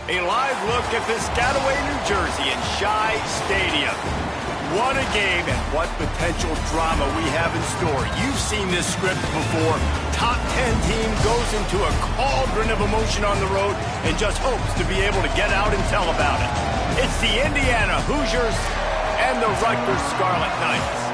A live look at Piscataway, New Jersey in Shai Stadium. What a game and what potential drama we have in store. You've seen this script before. Top 10 team goes into a cauldron of emotion on the road and just hopes to be able to get out and tell about it. It's the Indiana Hoosiers and the Rutgers Scarlet Knights.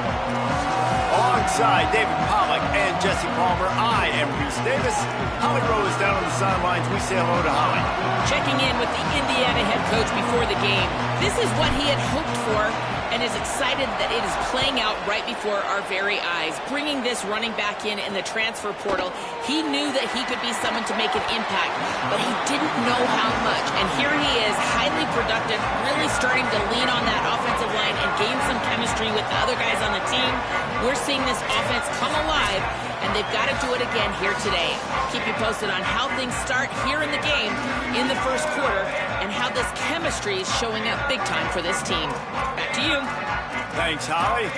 Alongside David Pollack and Jesse Palmer, I am Reese Davis. Holly Rowe is down on the sidelines. We say hello to Holly. Checking in with the Indiana head coach before the game. This is what he had hoped for and is excited that it is playing out right before our very eyes. Bringing this running back in the transfer portal, he knew that he could be someone to make an impact, but he didn't know how much. And here he is, highly productive, really starting to lean on that offensive line and gain some chemistry with the other guys on the team. We're seeing this offense come alive, and they've got to do it again here today. Keep you posted on how things start here in the game in the first quarter and how this chemistry is showing up big time for this team. Back to you. Thanks, Holly.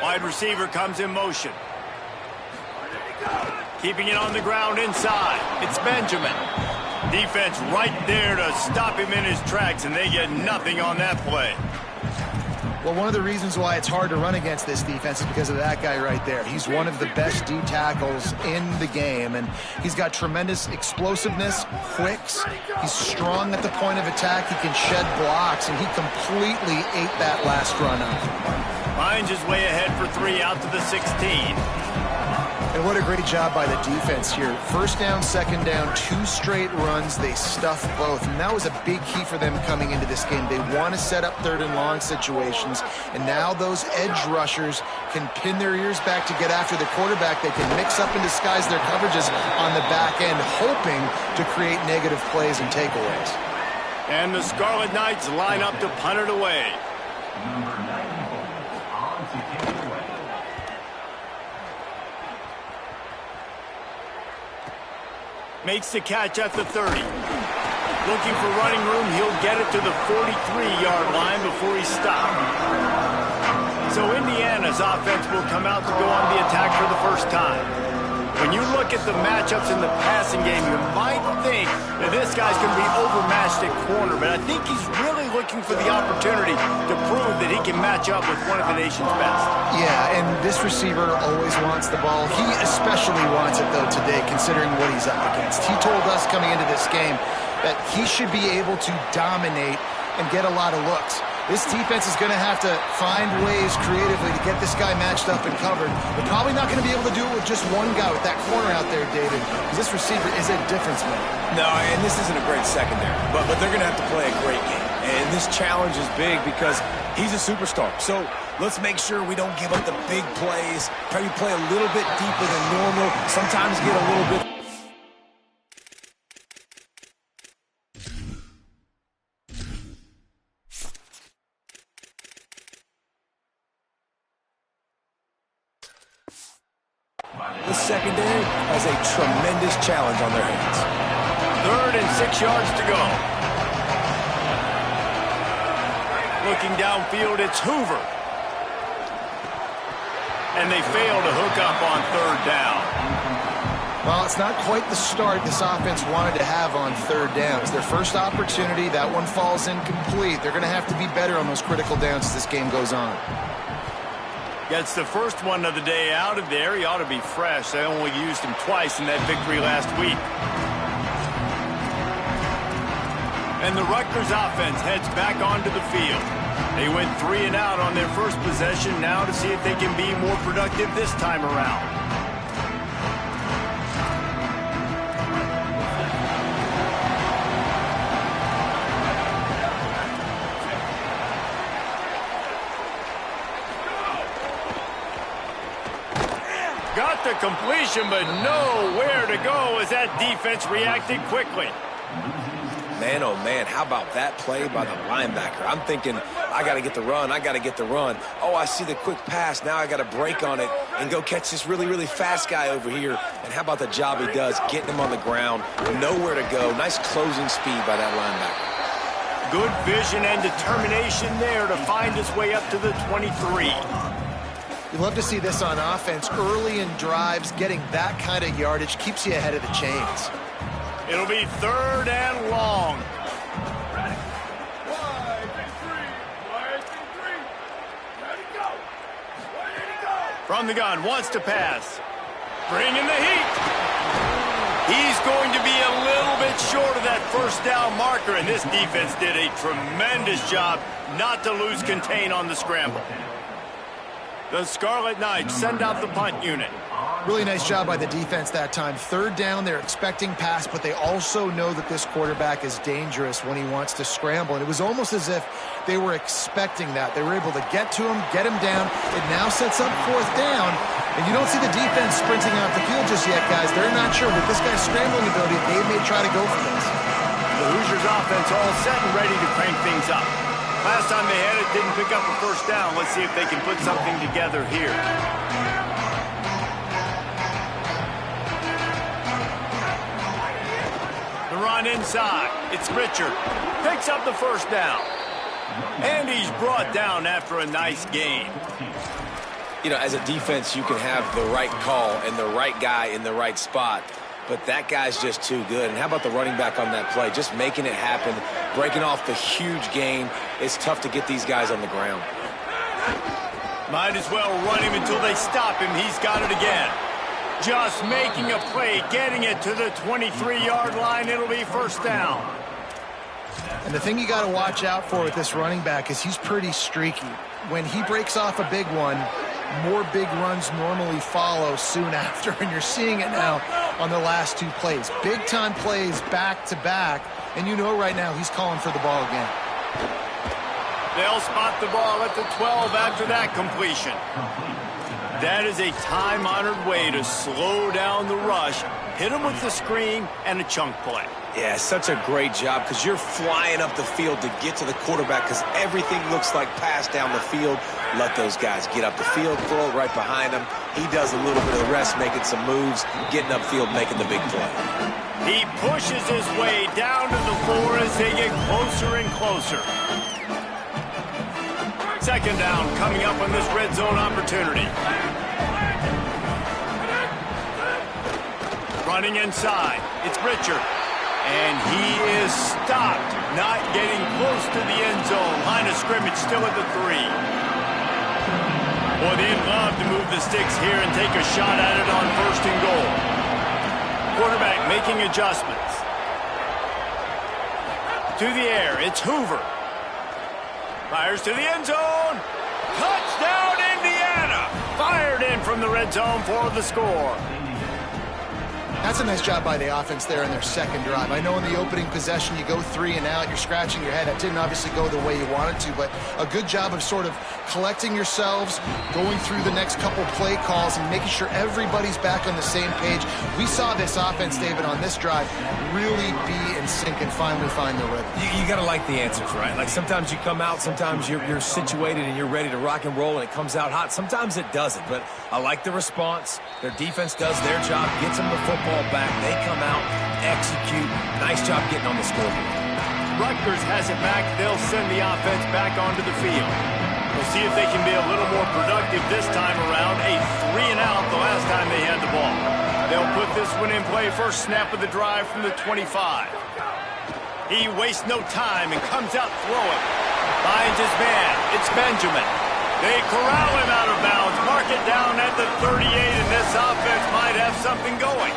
Wide receiver comes in motion. Keeping it on the ground inside. It's Benjamin. Defense right there to stop him in his tracks, and they get nothing on that play. Well, one of the reasons why it's hard to run against this defense is because of that guy right there. He's one of the best D tackles in the game, and he's got tremendous explosiveness, quicks. He's strong at the point of attack. He can shed blocks, and he completely ate that last run up. Finds his way ahead for 3 out to the 16. And what a great job by the defense here. First down, second down, 2 straight runs. They stuffed both, and that was a big key for them coming into this game. They want to set up 3rd and long situations, and now those edge rushers can pin their ears back to get after the quarterback. They can mix up and disguise their coverages on the back end, hoping to create negative plays and takeaways. And the Scarlet Knights line up to punt it away. Makes the catch at the 30. Looking for running room, he'll get it to the 43-yard line before he's stopped. So Indiana's offense will come out to go on the attack for the first time. When you look at the matchups in the passing game, you might think that this guy's going to be overmatched at corner, but I think he's really looking for the opportunity to prove that he can match up with one of the nation's best. Yeah, and this receiver always wants the ball. He especially wants it, though, today, considering what he's up against. He told us coming into this game that he should be able to dominate and get a lot of looks. This defense is going to have to find ways creatively to get this guy matched up and covered. They're probably not going to be able to do it with just one guy with that corner out there, David, because this receiver is a difference maker. No, and this isn't a great secondary, but they're going to have to play a great game. And this challenge is big because he's a superstar. So let's make sure we don't give up the big plays. Try to play a little bit deeper than normal. Sometimes get a little bit. The secondary has a tremendous challenge on their hands. 3rd and 6 yards to go. Looking downfield, it's Hoover. And they fail to hook up on 3rd down. Well, it's not quite the start this offense wanted to have on 3rd downs. Their first opportunity, that one falls incomplete. They're going to have to be better on those critical downs as this game goes on. Gets the first one of the day out of there. He ought to be fresh. They only used him twice in that victory last week. And the Rutgers offense heads back onto the field. They went 3 and out on their first possession, now to see if they can be more productive this time around. Got the completion, but nowhere to go as that defense reacted quickly. Man, oh man, how about that play by the linebacker? I'm thinking, I got to get the run, I got to get the run. Oh, I see the quick pass. Now I got to break on it and go catch this really, really fast guy over here. And how about the job he does, getting him on the ground, nowhere to go. Nice closing speed by that linebacker. Good vision and determination there to find his way up to the 23. You love to see this on offense. Early in drives, getting that kind of yardage keeps you ahead of the chains. It'll be 3rd and long. From the gun, wants to pass. Bringing the heat. He's going to be a little bit short of that first down marker, and this defense did a tremendous job not to lose contain on the scramble. The Scarlet Knights send out the punt unit. Really nice job by the defense that time. 3rd down, they're expecting pass, but they also know that this quarterback is dangerous when he wants to scramble. And it was almost as if they were expecting that. They were able to get to him, get him down. It now sets up 4th down. And you don't see the defense sprinting off the field just yet, guys. They're not sure. With this guy's scrambling ability, they may try to go for this. The Hoosiers offense all set and ready to crank things up. Last time they had it, didn't pick up a first down. Let's see if they can put something together here. The run inside. It's Richard. Picks up the first down. And he's brought down after a nice gain. You know, as a defense, you can have the right call and the right guy in the right spot. But that guy's just too good. And how about the running back on that play? Just making it happen, breaking off the huge gain. It's tough to get these guys on the ground. Might as well run him until they stop him. He's got it again. Just making a play, getting it to the 23-yard line. It'll be first down. And the thing you got to watch out for with this running back is he's pretty streaky. When he breaks off a big one, more big runs normally follow soon after, and you're seeing it now on the last 2 plays. Big-time plays back-to-back, and you know right now he's calling for the ball again. They'll spot the ball at the 12 after that completion. That is a time-honored way to slow down the rush, hit him with the screen, and a chunk play. Yeah, such a great job because you're flying up the field to get to the quarterback because everything looks like pass down the field. Let those guys get up the field, throw it right behind him. He does a little bit of the rest, making some moves, getting upfield, making the big play. He pushes his way down to the floor as they get closer and closer. 2nd down coming up on this red zone opportunity. Running inside, it's Richard. And he is stopped, not getting close to the end zone. Line of scrimmage still at the 3. Boy, they'd love to move the sticks here and take a shot at it on 1st and goal. Quarterback making adjustments. To the air, it's Hoover. Fires to the end zone. Touchdown, Indiana! Fired in from the red zone for the score. That's a nice job by the offense there in their 2nd drive. I know in the opening possession you go 3 and out, you're scratching your head. That didn't obviously go the way you wanted to, but a good job of sort of collecting yourselves, going through the next couple play calls and making sure everybody's back on the same page. We saw this offense, David, on this drive really be in sync and finally find the rhythm. You got to like the answers, right? Like sometimes you come out, sometimes you're situated and you're ready to rock and roll and it comes out hot. Sometimes it doesn't, but I like the response. Their defense does their job, gets them the football back. They come out, execute. Nice job getting on the scoreboard. Rutgers has it back. They'll send the offense back onto the field. We'll see if they can be a little more productive this time around. A 3 and out the last time they had the ball. They'll put this one in play. First snap of the drive from the 25. He wastes no time and comes out throwing. Finds his man. It's Benjamin. They corral him out of bounds. Mark it down at the 38, and this offense might have something going.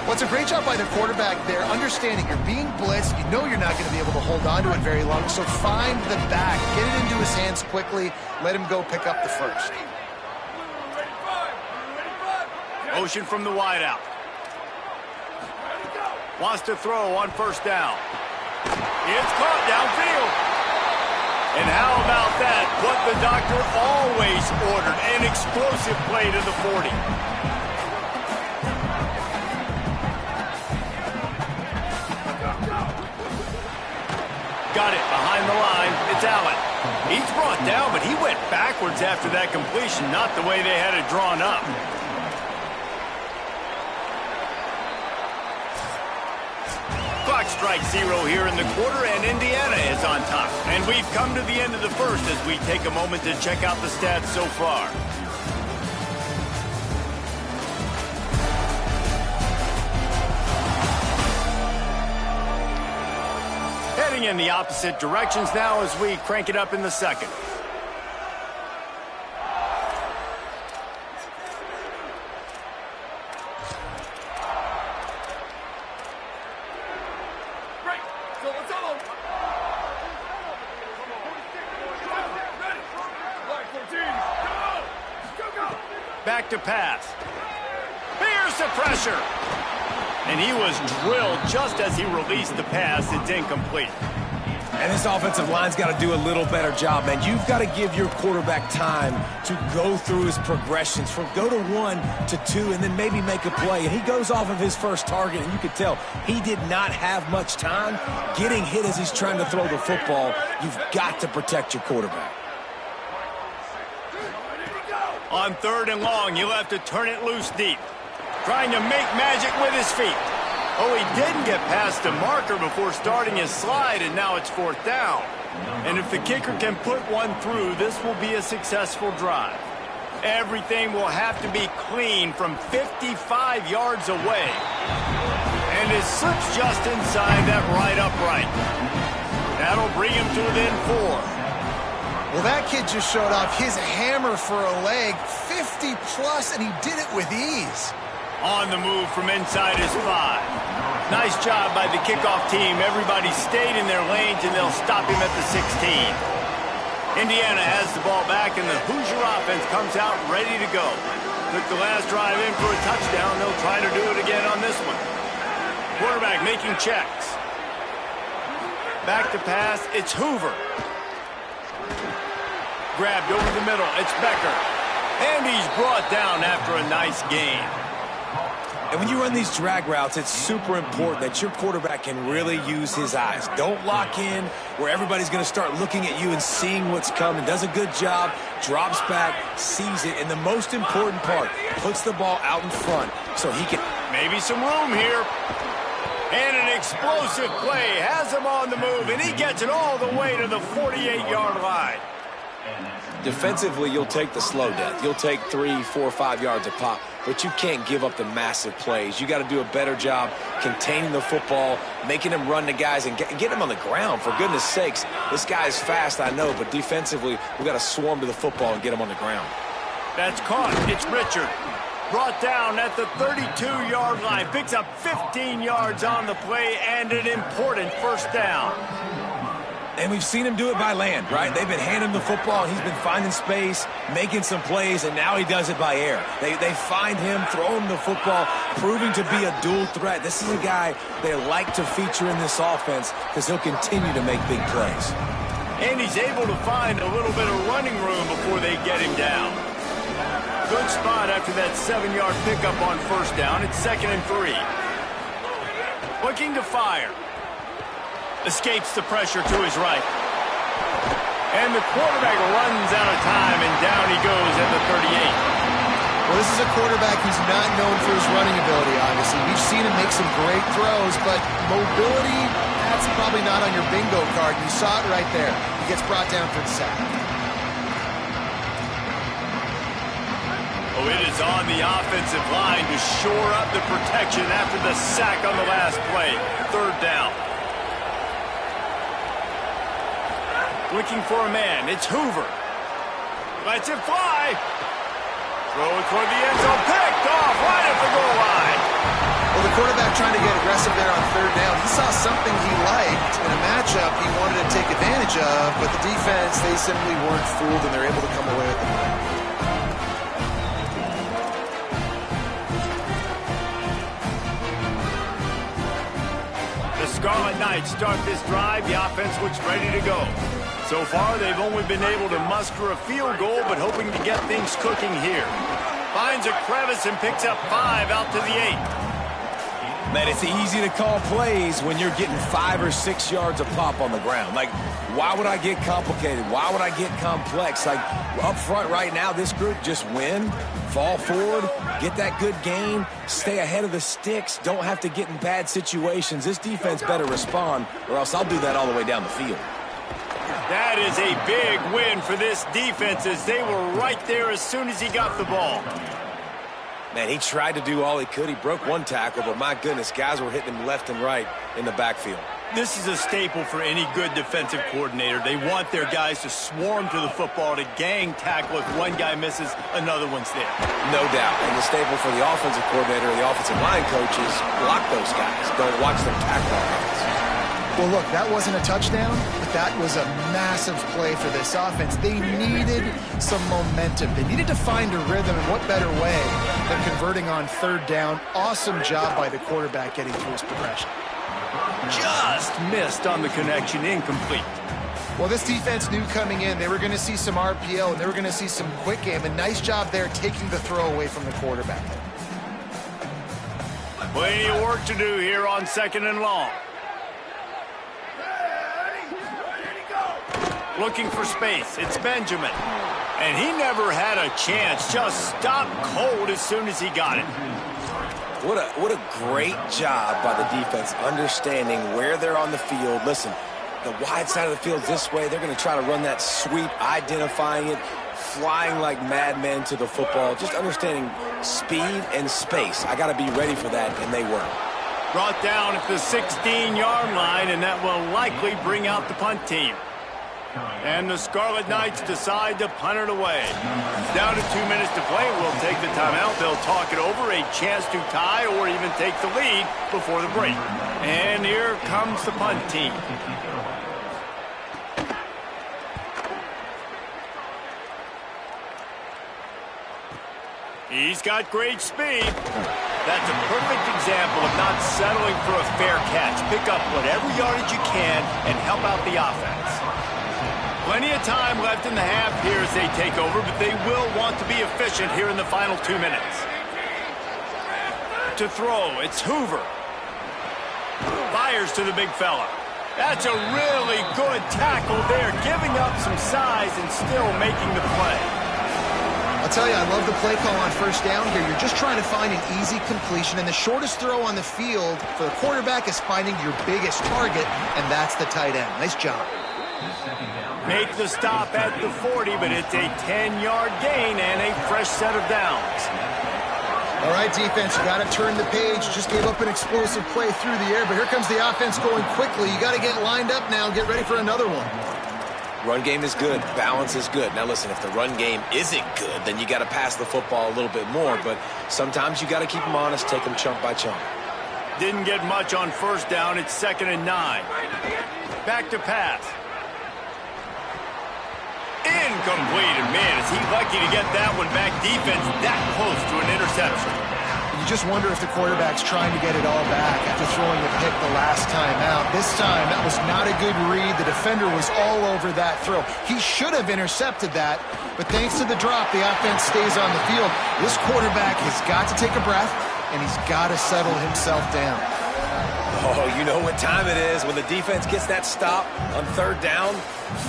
Well, it's a great job by the quarterback there, understanding you're being blitzed. You know you're not going to be able to hold on to it very long, so find the back. Get it into his hands quickly. Let him go pick up the first. Motion from the wideout. Wants to throw on 1st down. It's caught downfield. And how about that? What the doctor always ordered, an explosive play to the 40. got it behind the line. It's Allen. He's brought down, but he went backwards after that completion, not the way they had it drawn up. Clock strikes 0 here in the quarter, and Indiana is on top. And we've come to the end of the first as we take a moment to check out the stats so far. Heading in the opposite directions now as we crank it up in the second. Back to pass. Here's the pressure. And he was drilled just as he released the pass. It's incomplete. And this offensive line's got to do a little better job, man. You've got to give your quarterback time to go through his progressions from go to 1 to 2 and then maybe make a play. And he goes off of his first target, and you can tell he did not have much time getting hit as he's trying to throw the football. You've got to protect your quarterback. On 3rd and long, you'll have to turn it loose deep. Trying to make magic with his feet. Oh, he didn't get past the marker before starting his slide, and now it's 4th down. And if the kicker can put one through, this will be a successful drive. Everything will have to be clean from 55 yards away. And it slips just inside that right upright. That'll bring him to within 4. Well, that kid just showed off his hammer for a leg, 50 plus, and he did it with ease. On the move from inside his 5. Nice job by the kickoff team. Everybody stayed in their lanes, and they'll stop him at the 16. Indiana has the ball back, and the Hoosier offense comes out ready to go. Took the last drive in for a touchdown. They'll try to do it again on this one. Quarterback making checks. Back to pass. It's Hoover. Grabbed over the middle. It's Becker. And he's brought down after a nice gain. And when you run these drag routes, it's super important that your quarterback can really use his eyes. Don't lock in where everybody's going to start looking at you and seeing what's coming. Does a good job, drops back, sees it, and the most important part, puts the ball out in front so he can... Maybe some room here. And an explosive play has him on the move, and he gets it all the way to the 48-yard line. Defensively, you'll take the slow death. You'll take 3, 4, 5 yards a pop, but you can't give up the massive plays. You got to do a better job containing the football, making him run the guys, and get him on the ground. For goodness sakes, this guy is fast, I know, but defensively, we got to swarm to the football and get him on the ground. That's caught. It's Richard. Brought down at the 32-yard line. Picks up 15 yards on the play and an important 1st down. And we've seen him do it by land, right? They've been handing him the football, and he's been finding space, making some plays, and now he does it by air. They find him, throw him the football, proving to be a dual threat. This is a guy they like to feature in this offense because he'll continue to make big plays. And he's able to find a little bit of running room before they get him down. Good spot after that 7-yard pickup on 1st down. It's 2nd and 3. Looking to fire. Escapes the pressure to his right. And the quarterback runs out of time, and down he goes at the 38. Well, this is a quarterback who's not known for his running ability, obviously. We've seen him make some great throws, but mobility, that's probably not on your bingo card. You saw it right there. He gets brought down for the sack. Oh, it is on the offensive line to shore up the protection after the sack on the last play. 3rd down. Looking for a man. It's Hoover. Lets it fly. Throw it toward the end zone. Picked off right at the goal line. Well, the quarterback trying to get aggressive there on 3rd down. He saw something he liked in a matchup he wanted to take advantage of, but the defense, they simply weren't fooled, and they're able to come away with the win. The Scarlet Knights start this drive. The offense looks ready to go. So far, they've only been able to muster a field goal, but hoping to get things cooking here. Finds a crevice and picks up 5 out to the 8. Man, it's easy to call plays when you're getting 5 or 6 yards of pop on the ground. Like, why would I get complicated? Why would I get complex? Like, up front right now, this group just win, fall forward, get that good gain, stay ahead of the sticks, don't have to get in bad situations. This defense better respond, or else I'll do that all the way down the field. That is a big win for this defense as they were right there as soon as he got the ball. Man, he tried to do all he could. He broke one tackle, but my goodness, guys were hitting him left and right in the backfield. This is a staple for any good defensive coordinator. They want their guys to swarm to the football, to gang tackle. If one guy misses, another one's there. No doubt. And the staple for the offensive coordinator or the offensive line coach is block those guys. Don't watch them tackle offense. Well, look, that wasn't a touchdown, but that was a massive play for this offense. They needed some momentum. They needed to find a rhythm, and what better way than converting on third down. Awesome job by the quarterback getting through his progression. Just missed on the connection, incomplete. Well, this defense knew coming in they were going to see some RPO, and they were going to see some quick game. A nice job there taking the throw away from the quarterback. Plenty of work to do here on 2nd and long. Looking for space. It's Benjamin. And he never had a chance. Just stopped cold as soon as he got it. What a great job by the defense understanding where they're on the field. Listen, the wide side of the field is this way. They're going to try to run that sweep, identifying it, flying like madmen to the football, just understanding speed and space. I got to be ready for that, and they were. Brought down at the 16-yard line, and that will likely bring out the punt team. And the Scarlet Knights decide to punt it away. Down to 2 minutes to play. We'll take the timeout. They'll talk it over. A chance to tie or even take the lead before the break. And here comes the punt team. He's got great speed. That's a perfect example of not settling for a fair catch. Pick up whatever yardage you can and help out the offense. Plenty of time left in the half here as they take over, but they will want to be efficient here in the final 2 minutes. To throw, it's Hoover. Fires to the big fella. That's a really good tackle there, giving up some size and still making the play. I'll tell you, I love the play call on first down here. You're just trying to find an easy completion, and the shortest throw on the field for the quarterback is finding your biggest target, and that's the tight end. Nice job. Make the stop at the 40, but it's a 10-yard gain and a fresh set of downs. All right, defense, you got to turn the page. Just gave up an explosive play through the air, but here comes the offense going quickly. You got to get lined up now and get ready for another one. Run game is good. Balance is good. Now, listen, if the run game isn't good, then you got to pass the football a little bit more, but sometimes you got to keep them honest, take them chunk by chunk. Didn't get much on first down. It's 2nd and 9. Back to pass. Incomplete, and man, is he lucky to get that one back. Defense that close to an interception. You just wonder if the quarterback's trying to get it all back after throwing a pick the last time out. This time, that was not a good read. The defender was all over that throw. He should have intercepted that, but thanks to the drop, the offense stays on the field. This quarterback has got to take a breath, and he's got to settle himself down. Oh, you know what time it is when the defense gets that stop on third down.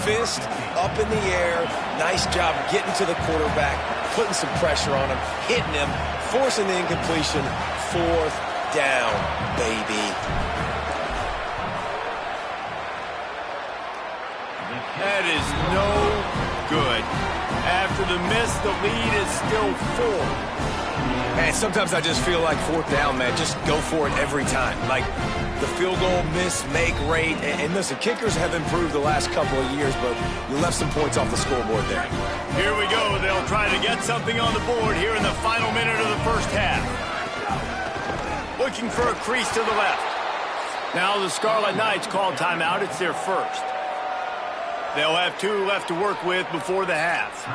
Fist up in the air. Nice job getting to the quarterback, putting some pressure on him, hitting him, forcing the incompletion. 4th down, baby. That is no good. After the miss, the lead is still 4. Man, sometimes I just feel like 4th down, man. Just go for it every time. Like the field goal miss, make rate. And listen, kickers have improved the last couple of years, but you left some points off the scoreboard there. Here we go. They'll try to get something on the board here in the final minute of the first half. Looking for a crease to the left. Now the Scarlet Knights call timeout. It's their first. They'll have 2 left to work with before the half.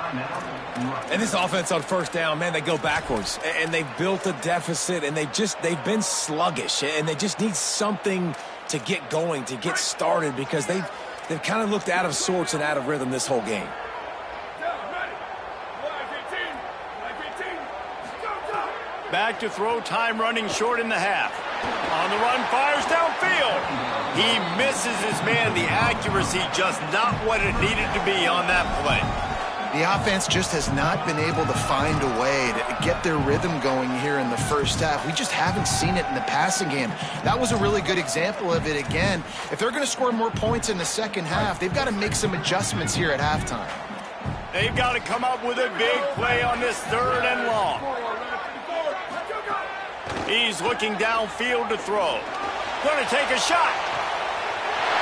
And this offense on first down, man, they go backwards. And they've built a deficit, and they've been sluggish. And they just need something to get going, to get started, because they've kind of looked out of sorts and out of rhythm this whole game. Back to throw, time running short in the half. On the run, fires downfield. He misses his man. The accuracy just not what it needed to be on that play. The offense just has not been able to find a way to get their rhythm going here in the first half. We just haven't seen it in the passing game. That was a really good example of it again. If they're going to score more points in the second half, they've got to make some adjustments here at halftime. They've got to come up with a big play on this 3rd and long. He's looking downfield to throw. Going to take a shot.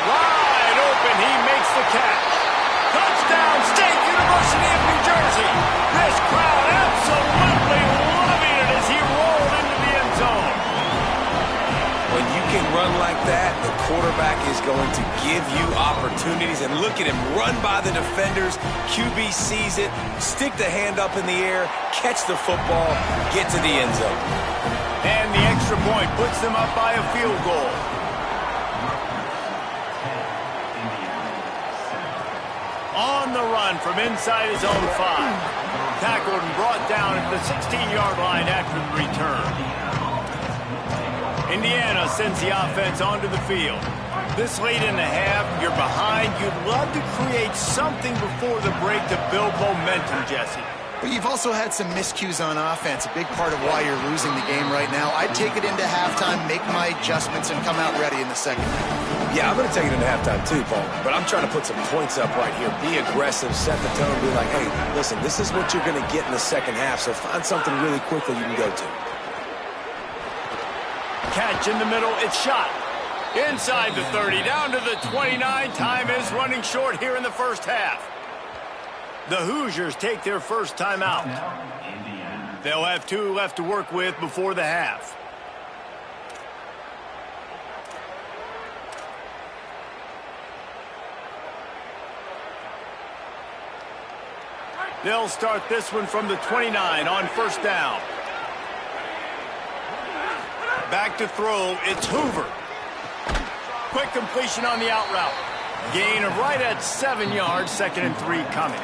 Wide open. He makes the catch. Touchdown, State University of New Jersey. This crowd absolutely loving it as he rolled into the end zone. When you can run like that, the quarterback is going to give you opportunities. And look at him run by the defenders. QB sees it, stick the hand up in the air, catch the football, get to the end zone. And the extra point puts them up by a field goal. On the run from inside his own 5. Tackled and brought down at the 16-yard line after the return. Indiana sends the offense onto the field. This late in the half, you're behind. You'd love to create something before the break to build momentum, Jesse. But you've also had some miscues on offense, a big part of why you're losing the game right now. I'd take it into halftime, make my adjustments, and come out ready in the second half. Yeah, I'm going to take it into halftime too, Paul. But I'm trying to put some points up right here. Be aggressive, set the tone, be like, hey, listen, this is what you're going to get in the second half, so find something really quickly you can go to. Catch in the middle, it's shot. Inside the 30, down to the 29. Time is running short here in the first half. The Hoosiers take their first timeout. They'll have 2 left to work with before the half. They'll start this one from the 29 on first down. Back to throw, it's Hoover. Quick completion on the out route. Gain of right at 7 yards, 2nd and 3 coming.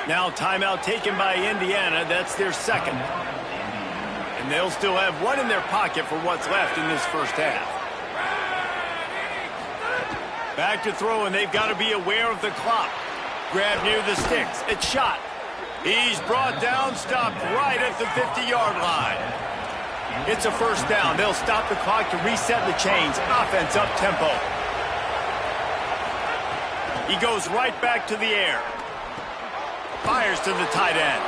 Now timeout taken by Indiana. That's their second. And they'll still have 1 in their pocket for what's left in this first half. Back to throw, and they've got to be aware of the clock. Grab near the sticks. It's shot. He's brought down, stopped right at the 50-yard line. It's a first down. They'll stop the clock to reset the chains. Offense up tempo. He goes right back to the air. Fires to the tight end.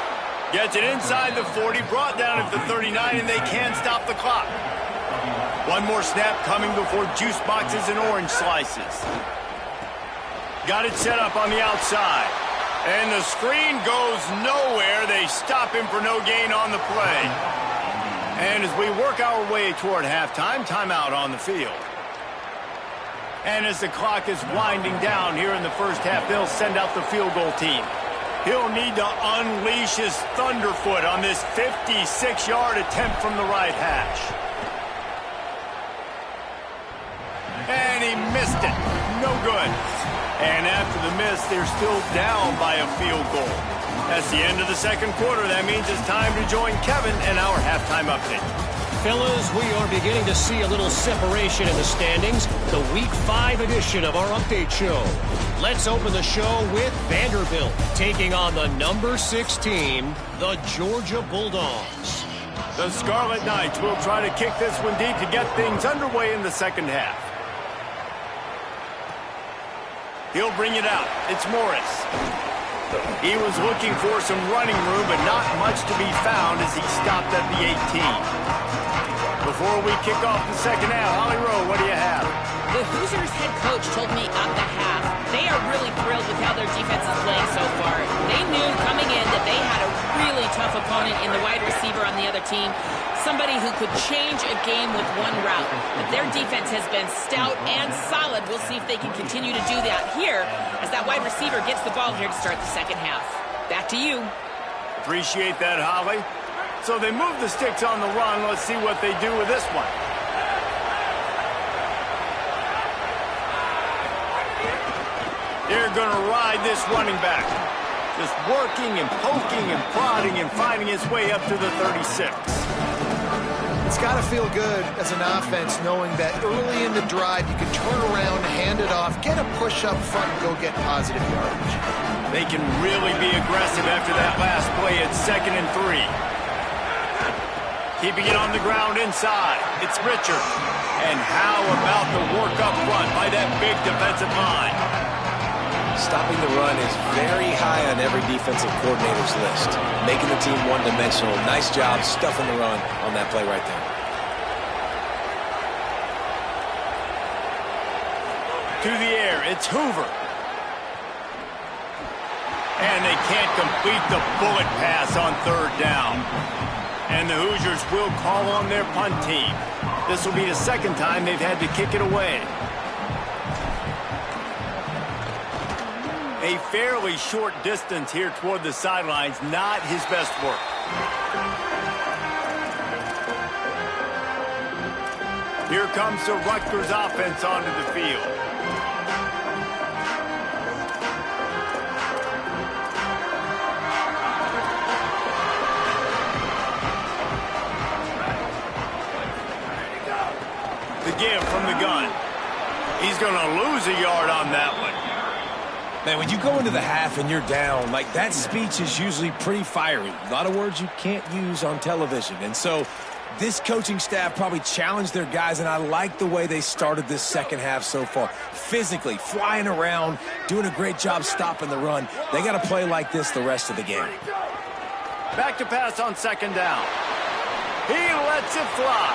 Gets it inside the 40, brought down at the 39, and they can't stop the clock. 1 more snap coming before juice boxes and orange slices. Got it set up on the outside. And the screen goes nowhere. They stop him for no gain on the play. And as we work our way toward halftime, timeout on the field. And as the clock is winding down here in the first half, they'll send out the field goal team. He'll need to unleash his thunderfoot on this 56-yard attempt from the right hash. And he missed it. No good. And after the miss, they're still down by a field goal. That's the end of the second quarter. That means it's time to join Kevin and our halftime update. Fellas, we are beginning to see a little separation in the standings. The Week 5 edition of our update show. Let's open the show with Vanderbilt taking on the number 6 team, the Georgia Bulldogs. The Scarlet Knights will try to kick this one deep to get things underway in the second half. He'll bring it out. It's Morris. He was looking for some running room, but not much to be found as he stopped at the 18. Before we kick off the second half, Holly Rowe, what do you have? The Hoosiers head coach told me at the half they are really thrilled with how their defense is playing so far. They knew coming in that they had a really tough opponent in the wide receiver on the other team, somebody who could change a game with one route. But their defense has been stout and solid. We'll see if they can continue to do that here as that wide receiver gets the ball here to start the second half. Back to you. Appreciate that, Holly. So they move the sticks on the run. Let's see what they do with this one. They're going to ride this running back. Just working and poking and prodding and finding his way up to the 36. It's got to feel good as an offense knowing that early in the drive you can turn around, hand it off, get a push up front, and go get positive yardage. They can really be aggressive after that last play at 2nd and 3. Keeping it on the ground inside. It's Richard. And how about the work up front by that big defensive line? Stopping the run is very high on every defensive coordinator's list. Making the team one-dimensional. Nice job stuffing the run on that play right there. To the air, it's Hoover. And they can't complete the bullet pass on 3rd down. And the Hoosiers will call on their punt team. This will be the 2nd time they've had to kick it away. A fairly short distance here toward the sidelines, not his best work. Here comes the Rutgers offense onto the field. The give from the gun. He's going to lose a yard on that one. Man, when you go into the half and you're down, like, that speech is usually pretty fiery. A lot of words you can't use on television. And so this coaching staff probably challenged their guys, and I like the way they started this second half so far. Physically, flying around, doing a great job stopping the run. They got to play like this the rest of the game. Back to pass on 2nd down. He lets it fly.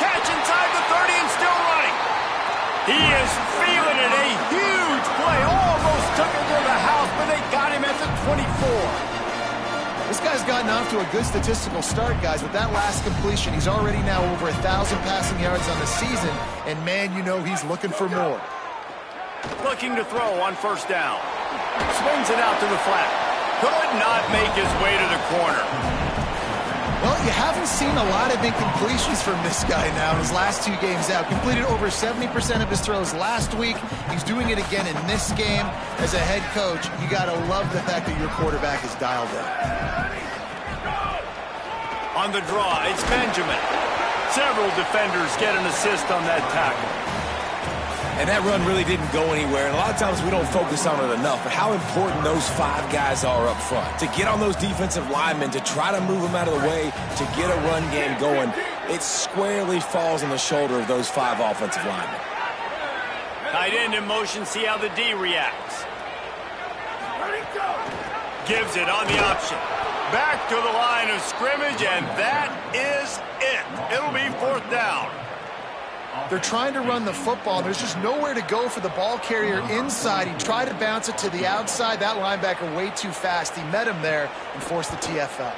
Catch inside the 30 and still running. He is feeling it. A huge play. Almost took it to the house, but they got him at the 24. This guy's gotten off to a good statistical start, guys. With that last completion, he's already now over 1,000 passing yards on the season. And, man, you know he's looking for more. Looking to throw on 1st down. Swings it out to the flat. Could not make his way to the corner. Well, you haven't seen a lot of incompletions from this guy now in his last 2 games out. Completed over 70% of his throws last week. He's doing it again in this game. As a head coach, you got to love the fact that your quarterback is dialed in. On the draw, it's Benjamin. Several defenders get an assist on that tackle. And that run really didn't go anywhere, and a lot of times we don't focus on it enough, but how important those 5 guys are up front. To get on those defensive linemen, to try to move them out of the way, to get a run game going, it squarely falls on the shoulder of those 5 offensive linemen. Tight end in motion, see how the D reacts. Gives it on the option. Back to the line of scrimmage, and that is it. It'll be 4th down. They're trying to run the football. There's just nowhere to go for the ball carrier inside. He tried to bounce it to the outside. That linebacker way too fast. He met him there and forced the TFL.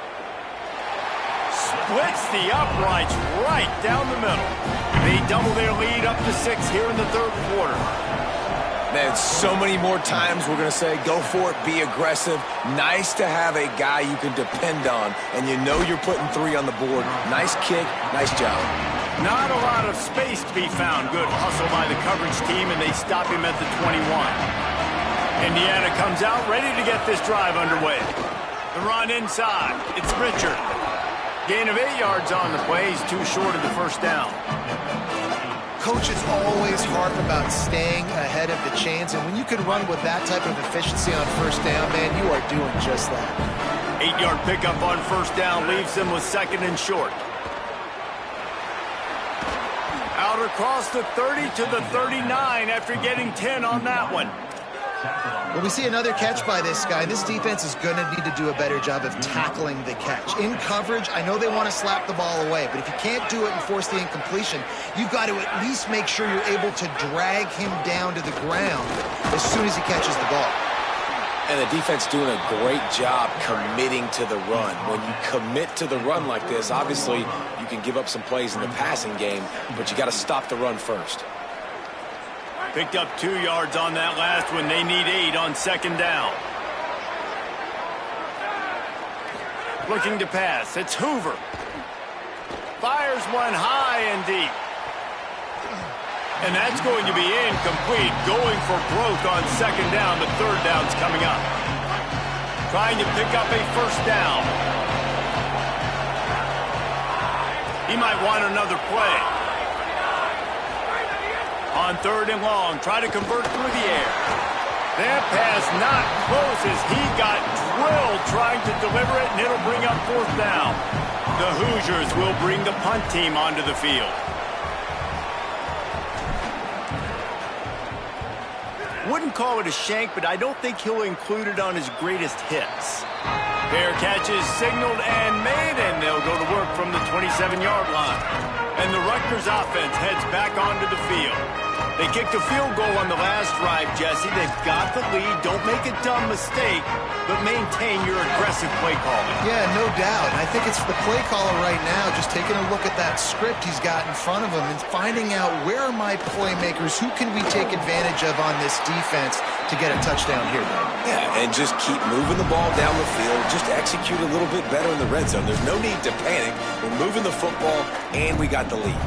Splits the uprights right down the middle. They double their lead up to 6 here in the 3rd quarter. Man, so many more times we're going to say, go for it, be aggressive. Nice to have a guy you can depend on, and you know you're putting 3 on the board. Nice kick, nice job. Not a lot of space to be found. Good hustle by the coverage team, and they stop him at the 21. Indiana comes out ready to get this drive underway. The run inside. It's Richard. Gain of 8 yards on the play. He's too short of the 1st down. Coaches always harp about staying ahead of the chains, and when you can run with that type of efficiency on 1st down, man, you are doing just that. 8-yard pickup on 1st down leaves them with 2nd and short. Out across the 30 to the 39 after getting 10 on that one. Well, we see another catch by this guy. This defense is going to need to do a better job of tackling the catch. In coverage, I know they want to slap the ball away, but if you can't do it and force the incompletion, you've got to at least make sure you're able to drag him down to the ground as soon as he catches the ball. And the defense doing a great job committing to the run. When you commit to the run like this, obviously you can give up some plays in the passing game, but you got to stop the run first. Picked up 2 yards on that last one. They need 8 on 2nd down. Looking to pass. It's Hoover. Fires one high and deep. And that's going to be incomplete. Going for broke on 2nd down. The 3rd down's coming up. Trying to pick up a 1st down. might want another play. On 3rd and long, try to convert through the air. That pass not close as he got drilled trying to deliver it, and it'll bring up 4th down. The Hoosiers will bring the punt team onto the field. Wouldn't call it a shank, but I don't think he'll include it on his greatest hits. Fair catch is signaled and made, and they'll go to work from the 27-yard line. And the Rutgers offense heads back onto the field. They kicked a field goal on the last drive, Jesse. They've got the lead. Don't make a dumb mistake, but maintain your aggressive play calling. Yeah, no doubt. I think it's the play caller right now just taking a look at that script he's got in front of him and finding out where are my playmakers, who can we take advantage of on this defense to get a touchdown here. Yeah, and just keep moving the ball down the field. Just execute a little bit better in the red zone. There's no need to panic. We're moving the football, and we got the lead.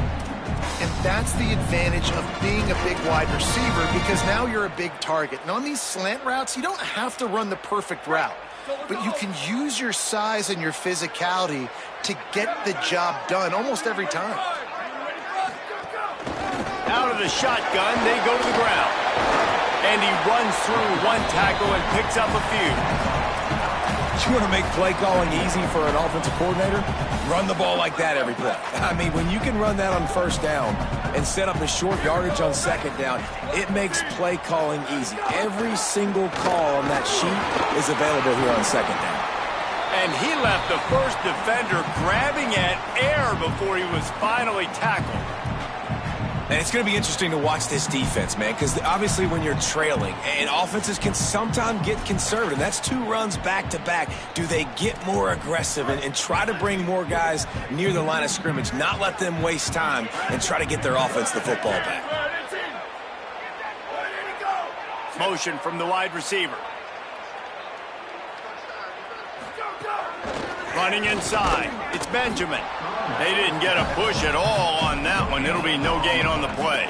And that's the advantage of being a big wide receiver, because now you're a big target. And on these slant routes, you don't have to run the perfect route, but you can use your size and your physicality to get the job done almost every time. Out of the shotgun, they go to the ground. And he runs through one tackle and picks up a few. You want to make play calling easy for an offensive coordinator? Run the ball like that every play. I mean, when you can run that on 1st down and set up a short yardage on 2nd down, it makes play calling easy. Every single call on that sheet is available here on 2nd down. And he left the first defender grabbing at air before he was finally tackled. And it's going to be interesting to watch this defense, man, because obviously when you're trailing, and offenses can sometimes get conservative. That's 2 runs back-to-back. Do they get more aggressive and try to bring more guys near the line of scrimmage, not let them waste time, and try to get their offense the football back? Motion from the wide receiver. Running inside, it's Benjamin. They didn't get a push at all on that one. It'll be no gain on the play.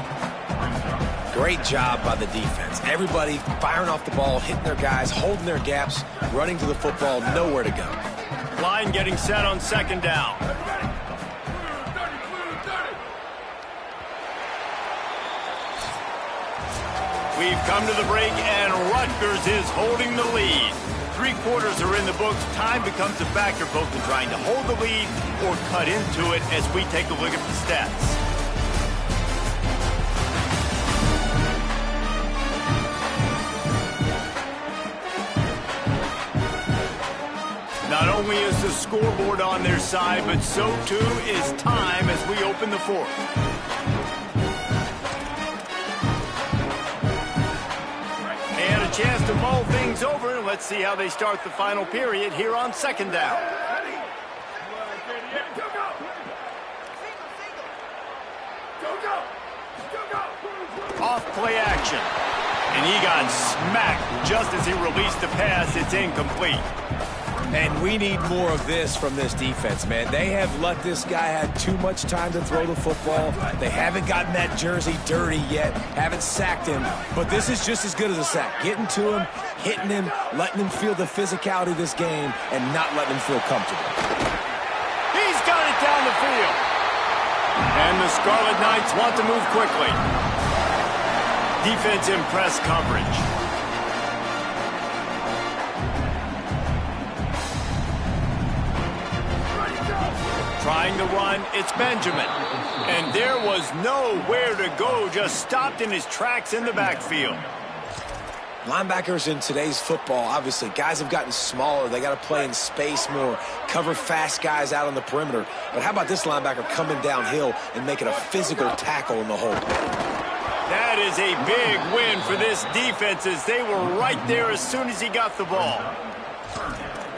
Great job by the defense. Everybody firing off the ball, hitting their guys, holding their gaps, running to the football, nowhere to go. Line getting set on 2nd down. We've come to the break, and Rutgers is holding the lead. 3 quarters are in the books. Time becomes a factor both in trying to hold the lead or cut into it as we take a look at the stats. Not only is the scoreboard on their side, but so too is time as we open the 4th. Chance to mull things over. Let's see how they start the final period here on 2nd down. Off play action. And he got smacked just as he released the pass. It's incomplete. And we need more of this from this defense, man. They have let this guy have too much time to throw the football. They haven't gotten that jersey dirty yet, haven't sacked him. But this is just as good as a sack. Getting to him, hitting him, letting him feel the physicality of this game, and not letting him feel comfortable. He's got it down the field. And the Scarlet Knights want to move quickly. Defense in press coverage. Trying to run, it's Benjamin. And there was nowhere to go, just stopped in his tracks in the backfield. Linebackers in today's football, obviously, guys have gotten smaller. They got to play in space more, cover fast guys out on the perimeter. But how about this linebacker coming downhill and making a physical tackle in the hole? That is a big win for this defense as they were right there as soon as he got the ball.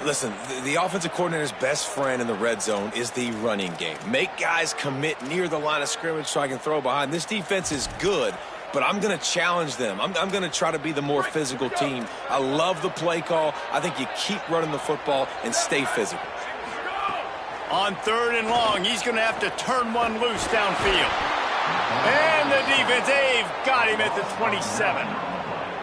Listen, the offensive coordinator's best friend in the red zone is the running game. Make guys commit near the line of scrimmage so I can throw behind. This defense is good, but I'm going to challenge them. I'm going to try to be the more physical team. I love the play call. I think you keep running the football and stay physical. On 3rd and long, he's going to have to turn one loose downfield. And the defense, they've got him at the 27.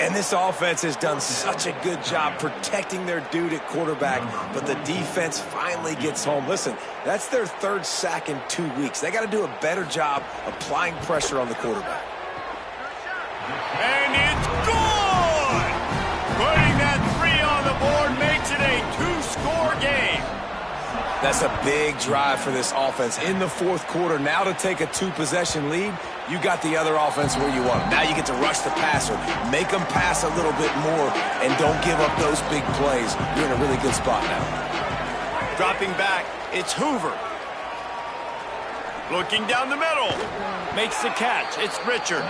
And this offense has done such a good job protecting their dude at quarterback, but the defense finally gets home. Listen, that's their third sack in 2 weeks. They got to do a better job applying pressure on the quarterback. And it's good! Putting that 3 on the board makes it a 2-score game. That's a big drive for this offense in the fourth quarter. Now to take a 2-possession lead, you got the other offense where you want them. Now you get to rush the passer, make them pass a little bit more, and don't give up those big plays. You're in a really good spot now. Dropping back, it's Hoover. Looking down the middle. Makes the catch. It's Richard.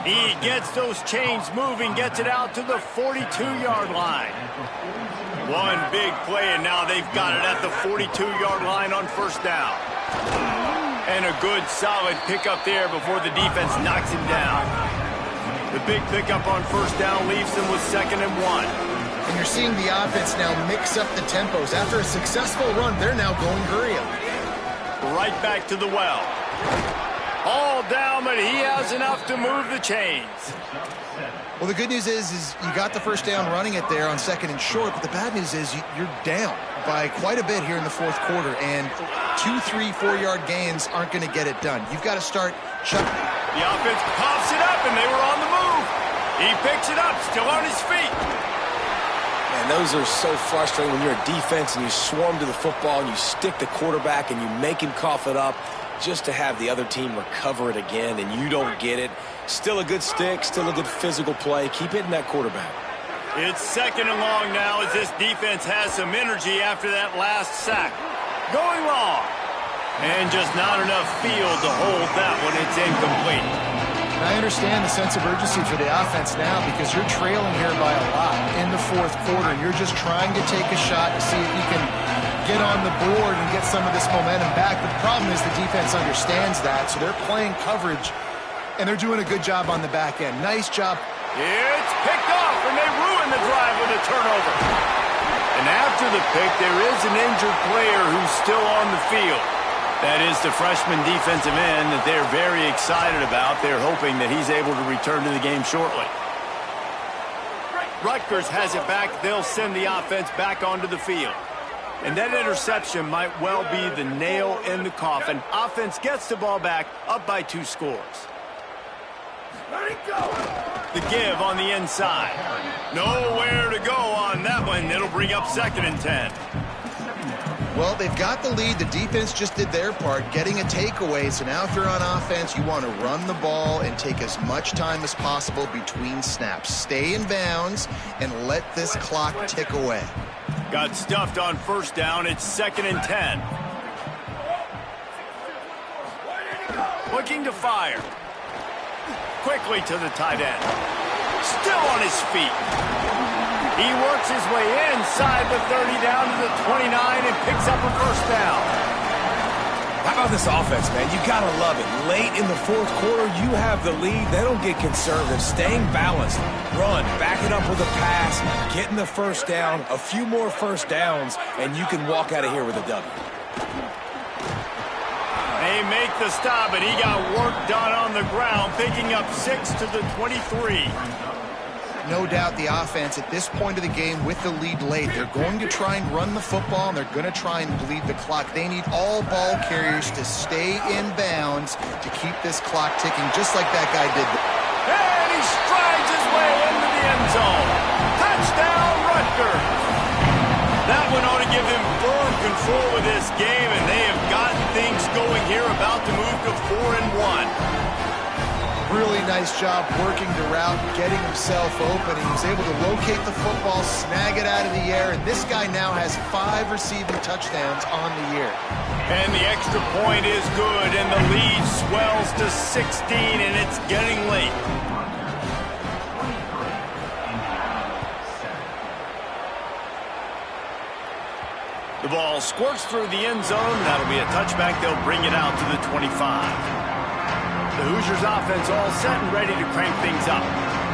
He gets those chains moving, gets it out to the 42-yard line. One big play, and now they've got it at the 42-yard line on first down. And a good, solid pickup there before the defense knocks him down. The big pickup on first down leaves them with 2nd and 1. And you're seeing the offense now mix up the tempos. After a successful run, they're now going hurry up. Right back to the well. All down, but he has enough to move the chains. Well, the good news is you got the first down running it there on 2nd and short, but the bad news is you're down by quite a bit here in the fourth quarter, and 2, 3, 4-yard gains aren't going to get it done. You've got to start chucking. The offense pops it up, and they were on the move. He picks it up, still on his feet. Man, those are so frustrating when you're a defense and you swarm to the football and you stick the quarterback and you make him cough it up just to have the other team recover it again, and you don't get it. Still a good stick, still a good physical play. Keep hitting that quarterback. It's 2nd and long now as this defense has some energy after that last sack. Going long. And just not enough field to hold that one. It's incomplete. I understand the sense of urgency for the offense now because you're trailing here by a lot in the fourth quarter. You're just trying to take a shot to see if you can get on the board and get some of this momentum back. But the problem is the defense understands that, so they're playing coverage, and they're doing a good job on the back end. Nice job. It's picked off, and they ruin the drive with a turnover. And after the pick, there is an injured player who's still on the field. That is the freshman defensive end that they're very excited about. They're hoping that he's able to return to the game shortly. Rutgers has it back. They'll send the offense back onto the field. And that interception might well be the nail in the coffin. Offense gets the ball back, up by 2 scores. Let it go. The give on the inside. Nowhere to go on that one. It'll bring up 2nd and 10. Well, they've got the lead. The defense just did their part, getting a takeaway. So now if you're on offense, you want to run the ball and take as much time as possible between snaps. Stay in bounds and let this clock tick away. Got stuffed on first down. It's 2nd and 10. Looking to fire. Quickly to the tight end. Still on his feet. He works his way inside the 30 down to the 29 and picks up a first down. How about this offense, man? You got to love it. Late in the fourth quarter, you have the lead. They don't get conservative. Staying balanced. Run. Back it up with a pass. Getting the first down. A few more first downs, and you can walk out of here with a W. They make the stop, and he got work done on the ground, picking up 6 to the 23. No doubt the offense at this point of the game with the lead late, they're going to try and run the football, and they're going to try and bleed the clock. They need all ball carriers to stay in bounds to keep this clock ticking, just like that guy did. And he strides his way into the end zone. Touchdown, Rutgers. That one ought to give them firm control of this game, and they have gotten things going here, about to move to 4-1. Really nice job working the route, getting himself open. He was able to locate the football, snag it out of the air, and this guy now has 5 receiving touchdowns on the year. And the extra point is good, and the lead swells to 16, and it's getting late. The ball squirts through the end zone. That'll be a touchback. They'll bring it out to the 25. The Hoosiers offense all set and ready to crank things up.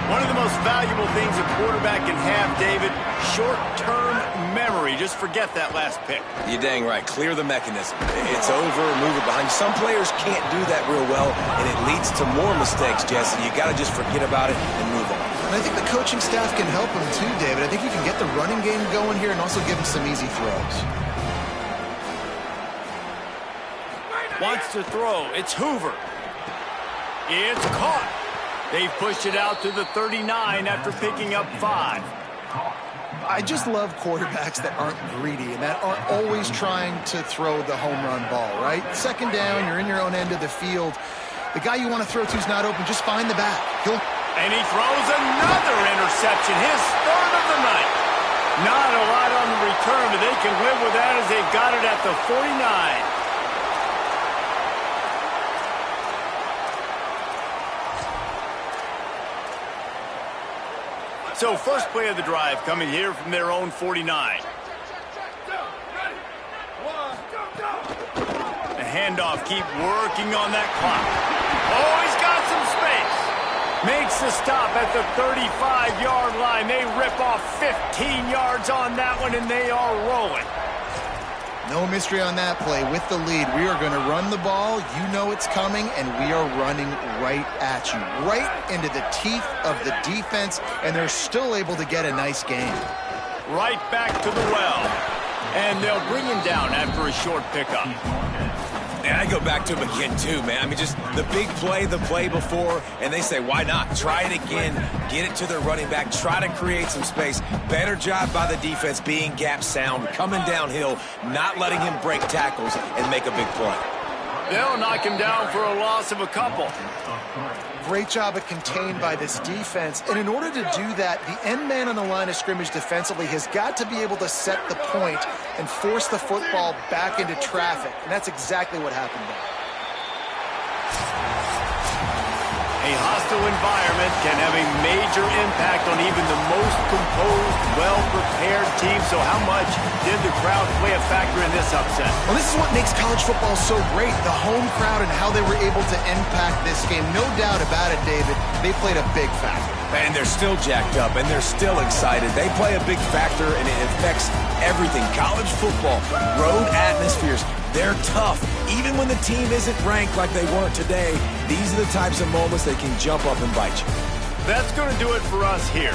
One of the most valuable things a quarterback can have, David, short-term memory. Just forget that last pick. You're dang right. Clear the mechanism. It's over, move it behind. Some players can't do that real well, and it leads to more mistakes, Jesse. You got to just forget about it and move on. And I think the coaching staff can help him too, David. I think you can get the running game going here and also give him some easy throws. Wants to throw. It's Hoover. It's caught. They've pushed it out to the 39 after picking up 5. I just love quarterbacks that aren't greedy and that aren't always trying to throw the home run ball, right? Second down, you're in your own end of the field. The guy you want to throw to is not open. Just find the back. And he throws another interception, his third of the night. Not a lot on the return, but they can live with that as they've got it at the 49. So first play of the drive coming here from their own 49. The handoff, keep working on that clock. Oh, he's got some space. Makes the stop at the 35-yard line. They rip off 15 yards on that one, and they are rolling. No mystery on that play. With the lead, we are going to run the ball. You know it's coming, and we are running right at you, right into the teeth of the defense, and they're still able to get a nice game. Right back to the well, and they'll bring him down after a short pickup. And I go back to him again, too, man. I mean, just the big play, the play before, and they say, why not? Try it again. Get it to their running back. Try to create some space. Better job by the defense being gap sound, coming downhill, not letting him break tackles and make a big play. They'll knock him down for a loss of a couple. Great job of contained by this defense. And in order to do that, the end man on the line of scrimmage defensively has got to be able to set the point and force the football back into traffic. And that's exactly what happened there. A hostile environment can have a major impact on even the most composed, well-prepared team. So how much did the crowd play a factor in this upset? Well, this is what makes college football so great, the home crowd and how they were able to impact this game. No doubt about it, David. They played a big factor. And they're still jacked up, and they're still excited. They play a big factor, and it affects everything. College football, road atmospheres, they're tough. Even when the team isn't ranked like they weren't today, these are the types of moments that can jump up and bite you. That's going to do it for us here